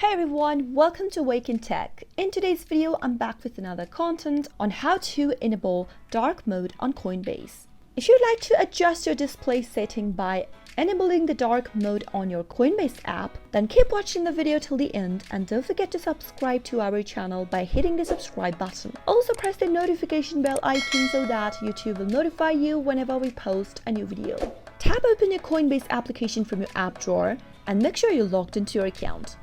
Hey everyone, welcome to Wake&Tech. In today's video, I'm back with another content on how to enable dark mode on Coinbase. If you'd like to adjust your display setting by enabling the dark mode on your Coinbase app, then keep watching the video till the end and don't forget to subscribe to our channel by hitting the subscribe button. Also press the notification bell icon so that YouTube will notify you whenever we post a new video. Tap open your Coinbase application from your app drawer and make sure you're logged into your account.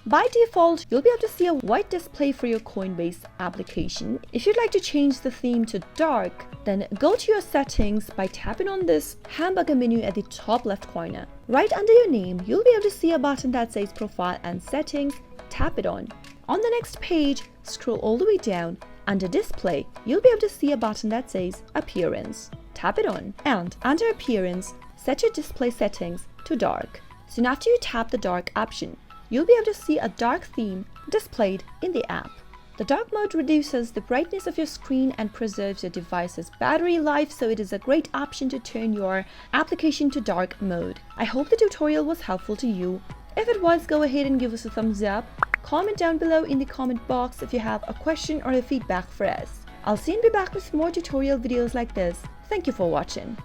By default, you'll be able to see a white display for your Coinbase application. If you'd like to change the theme to dark, then go to your settings by tapping on this hamburger menu at the top left corner. Right under your name, you'll be able to see a button that says Profile and Settings. Tap it on. On the next page, scroll all the way down. Under Display, you'll be able to see a button that says Appearance. Tap it on. And under Appearance, set your display settings to dark. Soon after you tap the dark option, you'll be able to see a dark theme displayed in the app. The dark mode reduces the brightness of your screen and preserves your device's battery life, so it is a great option to turn your application to dark mode. I hope the tutorial was helpful to you. If it was, go ahead and give us a thumbs up. Comment down below in the comment box if you have a question or a feedback for us. I'll soon be back with more tutorial videos like this. Thank you for watching.